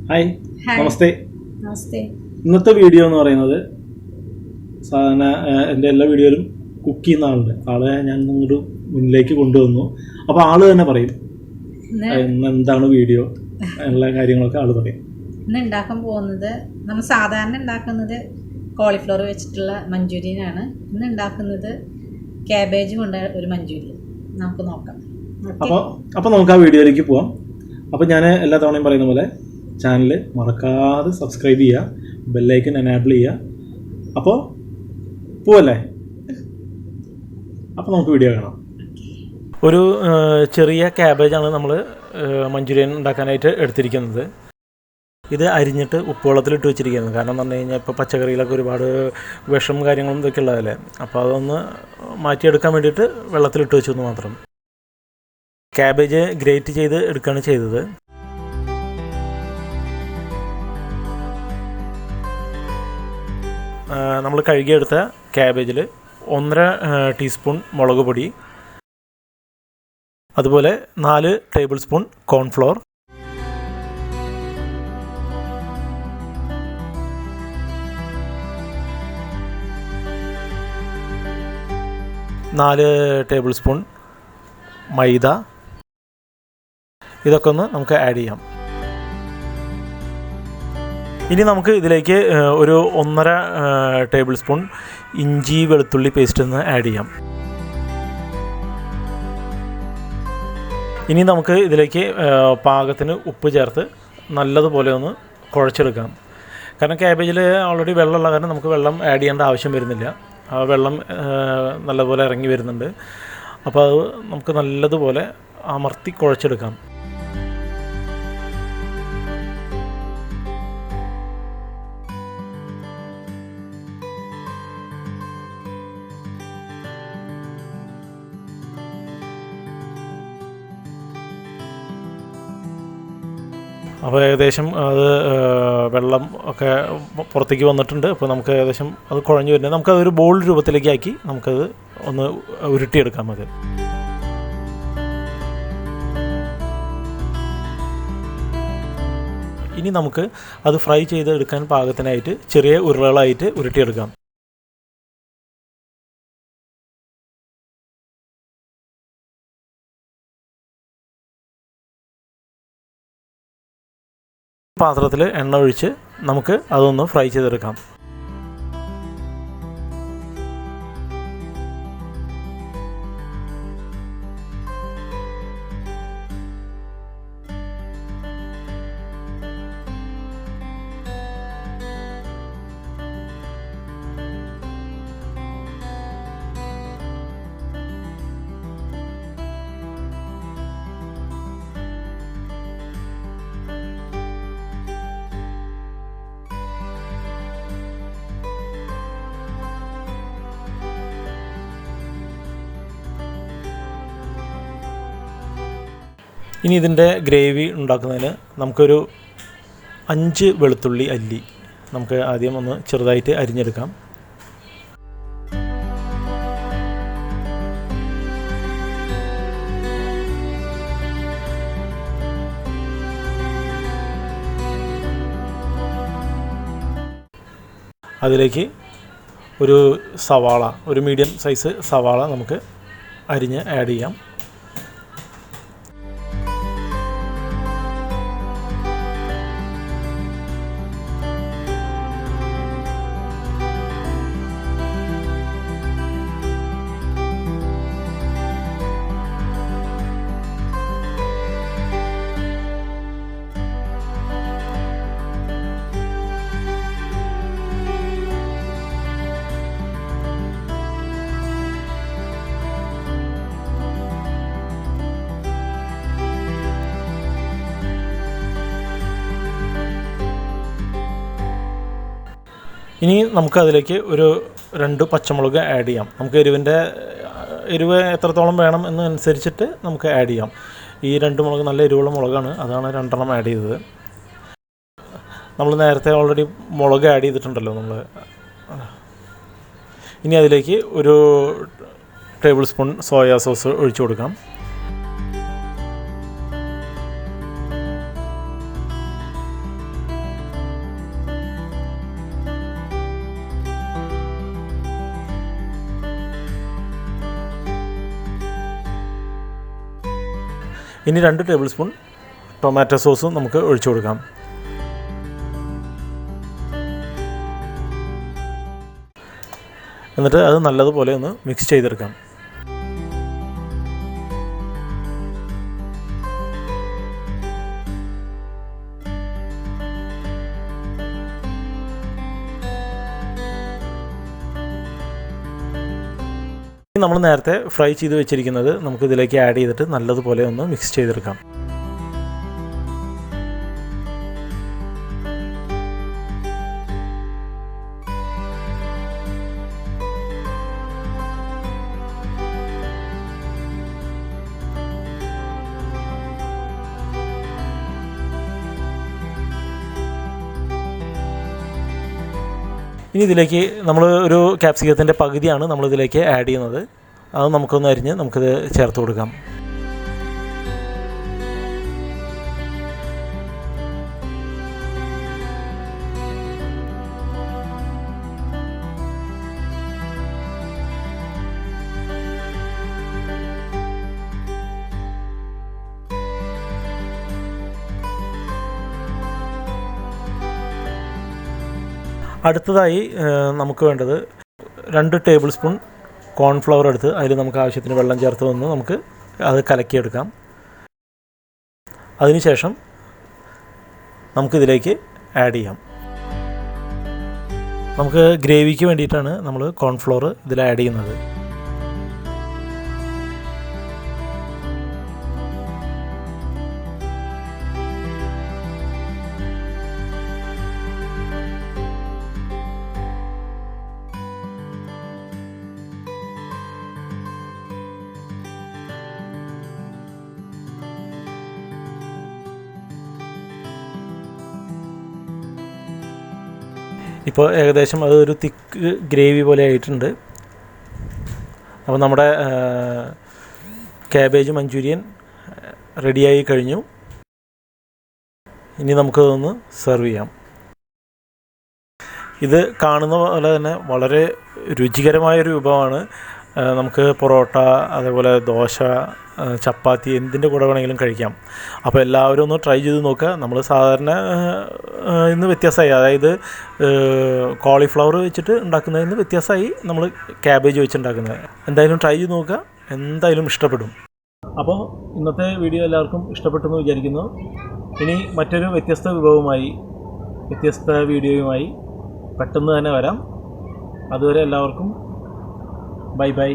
Hi, നമസ്തേ. നമസ്തേ. ഇന്നത്തെ video എന്ന് പറയുന്നത് സാധാരണ എൻ്റെ എല്ലാ വീഡിയോയിലും കുക്ക് ചെയ്യുന്ന ആളുണ്ട്. ആളെ ഞാൻ ഇങ്ങോട്ട് മുന്നിലേക്ക് കൊണ്ടുവന്നു. അപ്പോൾ ആള് തന്നെ പറയും ഇന്ന് എന്താണ് വീഡിയോ, എല്ലാ കാര്യങ്ങളൊക്കെ ആള് പറയും. ഇന്ന് ഉണ്ടാക്കാൻ പോകുന്നത് നമ്മൾ സാധാരണ ഉണ്ടാക്കുന്നത് കോളിഫ്ലവർ വെച്ചിട്ടുള്ള മഞ്ചൂരിയനാണ്. ഇന്ന് ഉണ്ടാക്കുന്നത് ക്യാബേജ് കൊണ്ട് ഒരു മഞ്ചൂരിയൻ. നമുക്ക് നോക്കാം. അപ്പോൾ നമുക്ക് ആ വീഡിയോയിലേക്ക് പോവാം. അപ്പോൾ ഞാൻ എല്ലാ തവണയും പറയുന്ന പോലെ ചാനൽ മറക്കാതെ സബ്സ്ക്രൈബ് ചെയ്യുക, ബെല്ലൈക്കൻ എനേബിൾ ചെയ്യുക. അപ്പോൾ പോവല്ലേ? അപ്പോൾ നമുക്ക് വീഡിയോ കാണാം. ഒരു ചെറിയ ക്യാബേജാണ് നമ്മൾ മഞ്ചൂരിയൻ ഉണ്ടാക്കാനായിട്ട് എടുത്തിരിക്കുന്നത്. ഇത് അരിഞ്ഞിട്ട് ഉപ്പുവെള്ളത്തിലിട്ട് വെച്ചിരിക്കുന്നത്. കാരണം എന്ന് പറഞ്ഞു കഴിഞ്ഞാൽ ഇപ്പോൾ പച്ചക്കറിയിലൊക്കെ ഒരുപാട് വിഷം കാര്യങ്ങളും ഇതൊക്കെ ഉള്ളതല്ലേ. അപ്പോൾ അതൊന്ന് മാറ്റിയെടുക്കാൻ വേണ്ടിയിട്ട് വെള്ളത്തിലിട്ട് വെച്ചെന്ന് മാത്രം. ക്യാബേജ് ഗ്രേറ്റ് ചെയ്ത് എടുക്കുകയാണ് ചെയ്തത്. നമ്മൾ കഴുകിയെടുത്ത ക്യാബേജിൽ 1.5 ടീസ്പൂൺ മുളക് പൊടി, അതുപോലെ 4 tablespoon cornflour, 4 tablespoon maida, ഇതൊക്കെ ഒന്ന് നമുക്ക് ആഡ് ചെയ്യാം. ഇനി നമുക്ക് ഇതിലേക്ക് ഒരു 1.5 ടേബിൾ സ്പൂൺ ഇഞ്ചി വെളുത്തുള്ളി പേസ്റ്റ് ഒന്ന് ആഡ് ചെയ്യാം. ഇനി നമുക്ക് ഇതിലേക്ക് പാകത്തിന് ഉപ്പ് ചേർത്ത് നല്ലതുപോലെ ഒന്ന് കുഴച്ചെടുക്കാം. കാരണം ക്യാബേജിൽ ഓൾറെഡി വെള്ളമുള്ള കാരണം നമുക്ക് വെള്ളം ആഡ് ചെയ്യേണ്ട ആവശ്യം വരുന്നില്ല. ആ വെള്ളം നല്ലപോലെ ഇറങ്ങി വരുന്നുണ്ട്. അപ്പോൾ അത് നമുക്ക് നല്ലതുപോലെ അമർത്തി കുഴച്ചെടുക്കാം. അപ്പോൾ ഏകദേശം അത് വെള്ളം ഒക്കെ പുറത്തേക്ക് വന്നിട്ടുണ്ട്. അപ്പോൾ നമുക്ക് ഏകദേശം അത് കുഴഞ്ഞു വരുന്നത്. നമുക്കതൊരു ബോൾ രൂപത്തിലേക്ക് ആക്കി നമുക്കത് ഒന്ന് ഉരുട്ടിയെടുക്കാം. അത് ഇനി നമുക്ക് അത് ഫ്രൈ ചെയ്തെടുക്കാൻ പാകത്തിനായിട്ട് ചെറിയ ഉരുളകളായിട്ട് ഉരുട്ടിയെടുക്കാം. പാത്രത്തിൽ എണ്ണ ഒഴിച്ച് നമുക്ക് അതൊന്ന് ഫ്രൈ ചെയ്തെടുക്കാം. ഇനി ഇതിൻ്റെ ഗ്രേവി ഉണ്ടാക്കുന്നതിന് നമുക്കൊരു 5 വെളുത്തുള്ളി അല്ലി നമുക്ക് ആദ്യം ഒന്ന് ചെറുതായിട്ട് അരിഞ്ഞെടുക്കാം. അതിലേക്ക് ഒരു സവാള, ഒരു മീഡിയം സൈസ് സവാള നമുക്ക് അരിഞ്ഞ് ആഡ് ചെയ്യാം. ഇനി നമുക്കതിലേക്ക് ഒരു 2 പച്ചമുളക് ആഡ് ചെയ്യാം. നമുക്ക് എരിവ് എത്രത്തോളം വേണം എന്നനുസരിച്ചിട്ട് നമുക്ക് ആഡ് ചെയ്യാം. ഈ 2 മുളക് നല്ല എരിവുള്ള മുളകാണ്, അതാണ് 2 ആഡ് ചെയ്തത്. നമ്മൾ നേരത്തെ ഓൾറെഡി മുളക് ആഡ് ചെയ്തിട്ടുണ്ടല്ലോ നമ്മൾ. ഇനി അതിലേക്ക് ഒരു ടേബിൾ സ്പൂൺ സോയാ സോസ് ഒഴിച്ചു കൊടുക്കാം. ഇനി 2 ടേബിൾ സ്പൂൺ ടൊമാറ്റോ സോസും നമുക്ക് ഒഴിച്ചു കൊടുക്കാം. എന്നിട്ട് അത് നല്ലതുപോലെ ഒന്ന് മിക്സ് ചെയ്തെടുക്കാം. നമ്മൾ നേരത്തെ ഫ്രൈ ചെയ്ത് വെച്ചിരിക്കുന്നത് നമുക്കിതിലേക്ക് ആഡ് ചെയ്തിട്ട് നല്ലതുപോലെ ഒന്ന് മിക്സ് ചെയ്തെടുക്കാം. ഇനി ഇതിലേക്ക് നമ്മൾ ഒരു ക്യാപ്സിക്കത്തിൻ്റെ പകുതിയാണ് നമ്മളിതിലേക്ക് ആഡ് ചെയ്യുന്നത്. അത് നമുക്കൊന്ന് അരിഞ്ഞ് നമുക്കിത് ചേർത്ത് കൊടുക്കാം. അടുത്തതായി നമുക്ക് വേണ്ടത് 2 ടേബിൾ സ്പൂൺ കോൺഫ്ലവർ എടുത്ത് അതിൽ നമുക്ക് ആവശ്യത്തിന് വെള്ളം ചേർത്ത് വന്ന് നമുക്ക് അത് കലക്കിയെടുക്കാം. അതിനുശേഷം നമുക്കിതിലേക്ക് ആഡ് ചെയ്യാം. നമുക്ക് ഗ്രേവിക്ക് വേണ്ടിയിട്ടാണ് നമ്മൾ കോൺഫ്ലവർ ഇതിൽ ആഡ് ചെയ്യുന്നത്. ഇപ്പോൾ ഏകദേശം അതൊരു തിക്ക് ഗ്രേവി പോലെ ആയിട്ടുണ്ട്. അപ്പോൾ നമ്മുടെ ക്യാബേജ് മഞ്ചൂരിയൻ റെഡിയായി കഴിഞ്ഞു. ഇനി നമുക്കതൊന്ന് സെർവ് ചെയ്യാം. ഇത് കാണുന്ന പോലെ തന്നെ വളരെ രുചികരമായൊരു വിഭവമാണ്. നമുക്ക് പൊറോട്ട, അതേപോലെ ദോശ, ചപ്പാത്തി എന്തിൻ്റെ കൂടെ വേണമെങ്കിലും കഴിക്കാം. അപ്പോൾ എല്ലാവരും ഒന്ന് ട്രൈ ചെയ്ത് നോക്കുക. നമ്മൾ സാധാരണ ഇന്ന് വ്യത്യാസമായി, അതായത് കോളിഫ്ലവർ വെച്ചിട്ട് ഉണ്ടാക്കുന്നതിന് വ്യത്യാസമായി നമ്മൾ ക്യാബേജ് വെച്ചുണ്ടാക്കുന്നത്. എന്തായാലും ട്രൈ ചെയ്ത് നോക്കുക, എന്തായാലും ഇഷ്ടപ്പെടും. അപ്പോൾ ഇന്നത്തെ വീഡിയോ എല്ലാവർക്കും ഇഷ്ടപ്പെട്ടെന്ന് വിചാരിക്കുന്നു. ഇനി മറ്റൊരു വ്യത്യസ്ത വിഭവവുമായി, വ്യത്യസ്ത വീഡിയോയുമായി പെട്ടെന്ന് തന്നെ വരാം. അതുവരെ എല്ലാവർക്കും ബൈ ബൈ.